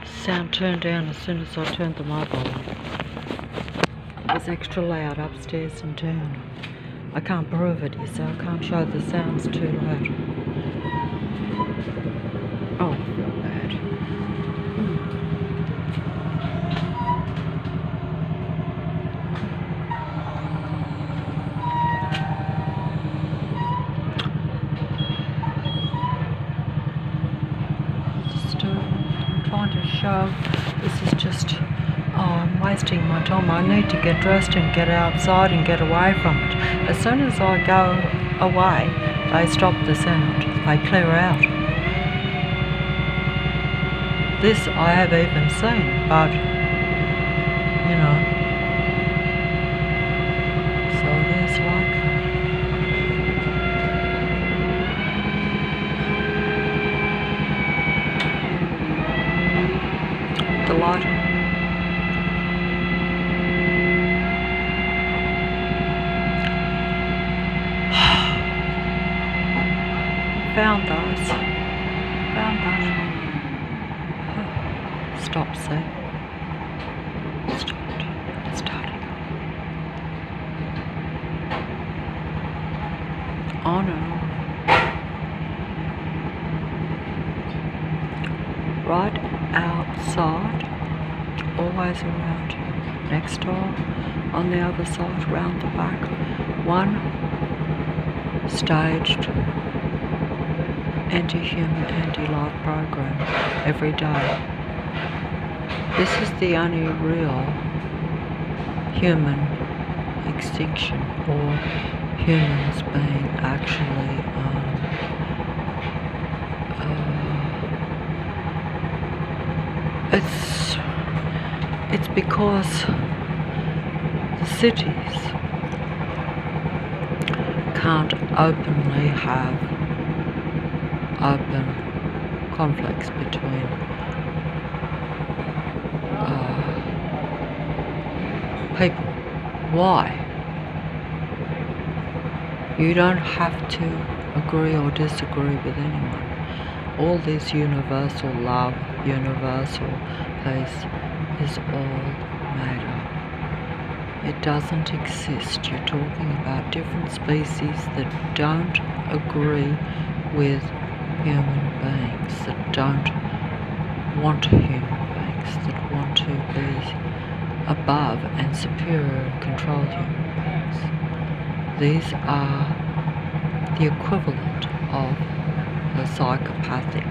Sound turned down as soon as I turned the mobile on. It was extra loud upstairs and down. I can't prove it, you see. I can't show the sounds too loud. Oh, I feel bad. I'm trying to show. This is just... Oh, I'm wasting my time. I need to get dressed and get outside and get away from it. As soon as I go away, they stop the sound. They clear out. This I have even seen, but, you know. So there's like that. The lighting. Found those. Found that. Stop, see? Stopped. It's starting. On and on. Right outside. Always around you. Next door. On the other side. Round the back. One staged anti-human, anti-life program every day. This is the only real human extinction, or humans being actually it's because the cities can't openly have open conflicts between people. Why? You don't have to agree or disagree with anyone. All this universal love, universal peace is all made up. It doesn't exist. You're talking about different species that don't agree with human beings, that don't want human beings, that want to be above and superior and control human beings. These are the equivalent of the psychopathy,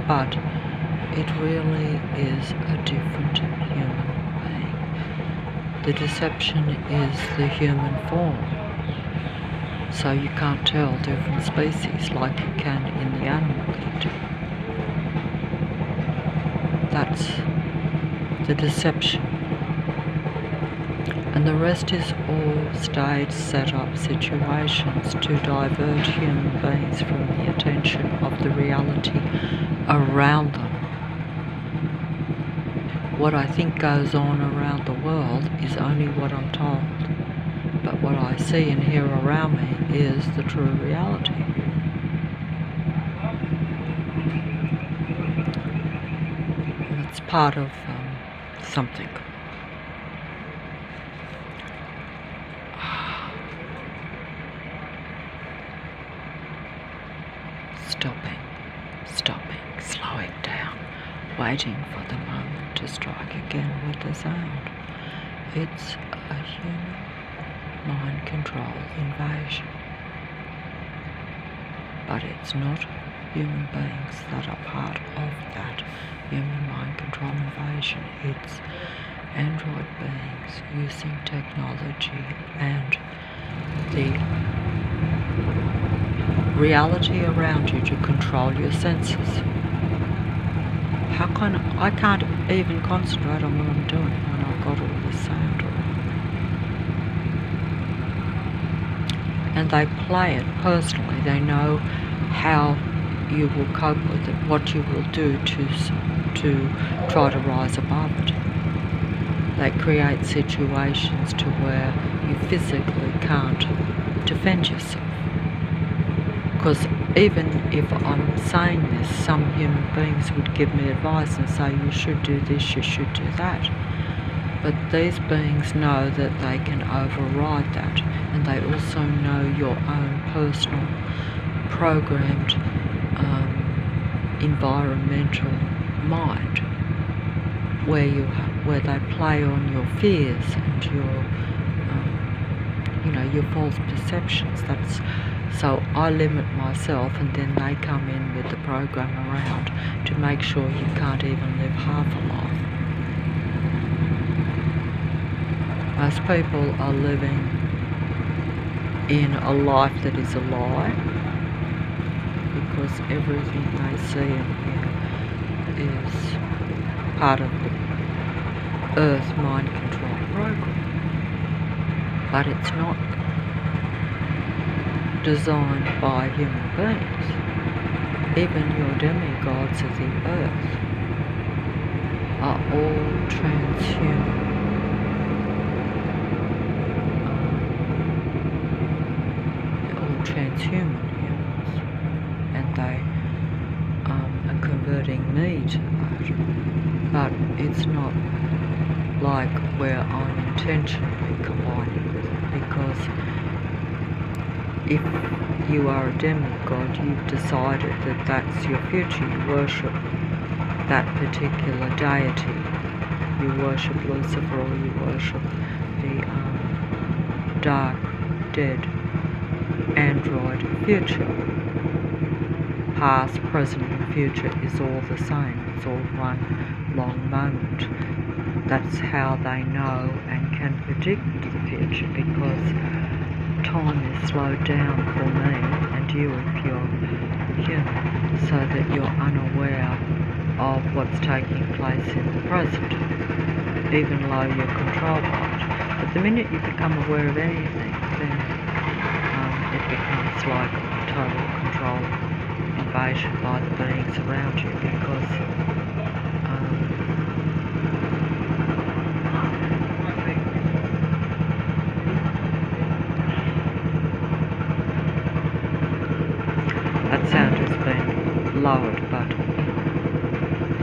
but it really is a different human being. The deception is the human form. So you can't tell different species like you can in the animal kingdom. That's the deception. And the rest is all staged, set up situations to divert human beings from the attention of the reality around them. What I think goes on around the world is only what I'm told. But what I see and hear around me is the true reality. And it's part of something. Stopping, slowing down, waiting for the moment to strike again with the sound. It's a human mind control invasion. But it's not human beings that are part of that human mind control invasion. It's android beings using technology and the reality around you to control your senses. I can't even concentrate on what I'm doing when I've got all this sound around me. And they play it personally. They know how you will cope with it, what you will do to try to rise above it. They create situations to where you physically can't defend yourself. Because Even if I'm saying this, some human beings would give me advice and say, you should do this, you should do that. But these beings know that they can override that, and they also know your own personal programmed environmental mind, where they play on your fears and your false perceptions. So I limit myself, and then they come in with the program around to make sure you can't even live half a life. Most people are living in a life that is a lie, because everything they see and hear is part of the Earth mind control program. But it's not designed by human beings. Even your demigods of the Earth are all transhuman. They're all transhuman humans, and they are converting me to that. But it's not like where I'm intentionally combining with it, because if you are a demigod, you've decided that that's your future. You worship that particular deity. You worship Lucifer, or you worship the dark, dead android future. Past, present and future is all the same. It's all one long moment. That's how they know and can predict the future, because time is slowed down for me and you if you're human, so that you're unaware of what's taking place in the present, even though you're controlled by it. But the minute you become aware of anything, then it becomes like a total control invasion by the beings around you, because that sound has been lowered, but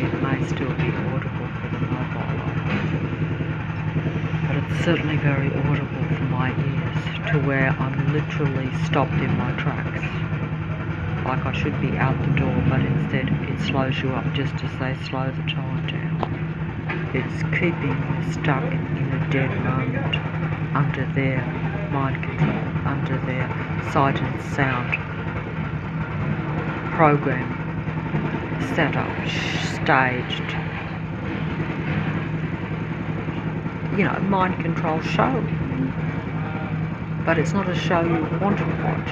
it may still be audible for the mobile iPhone. But it's certainly very audible for my ears, to where I'm literally stopped in my tracks. Like I should be out the door, but instead it slows you up just as they slow the time down. It's keeping you stuck in a dead moment, under their mind control, under their sight and sound program, set up, staged, mind control show. But it's not a show you want to watch.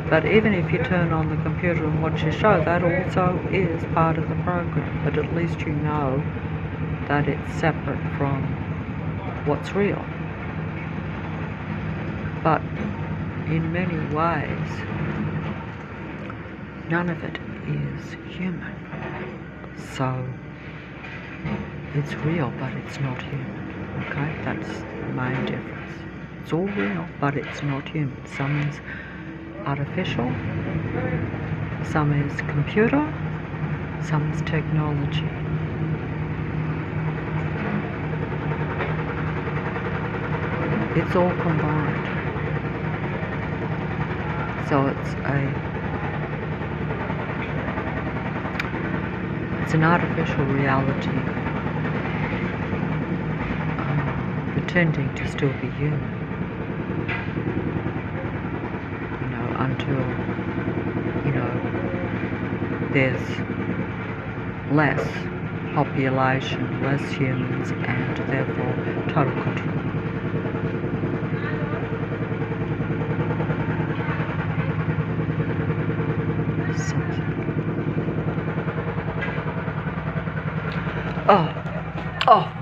But even if you turn on the computer and watch a show, that also is part of the program. But at least you know that it's separate from what's real. But in many ways, none of it is human. So it's real, but it's not human. Okay, that's the main difference. It's all real, but it's not human. Some is artificial, some is computer, some is technology. It's all combined. So it's an artificial reality, pretending to still be human, until there's less population, less humans, and therefore total control. Oh.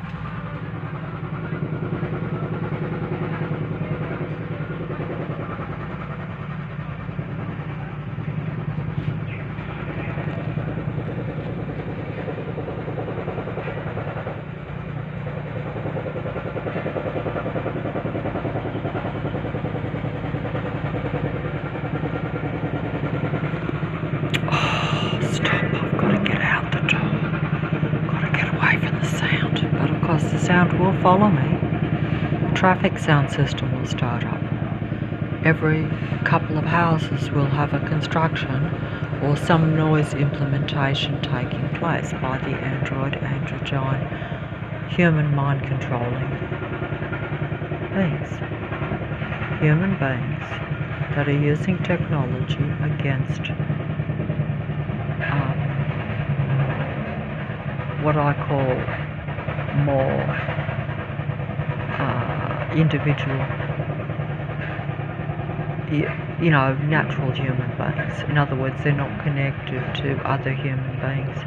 sound will follow me. A traffic sound system will start up. Every couple of houses will have a construction or some noise implementation taking place by the androgyne human mind controlling beings. Human beings that are using technology against what I call more individual, natural human beings. In other words, they're not connected to other human beings.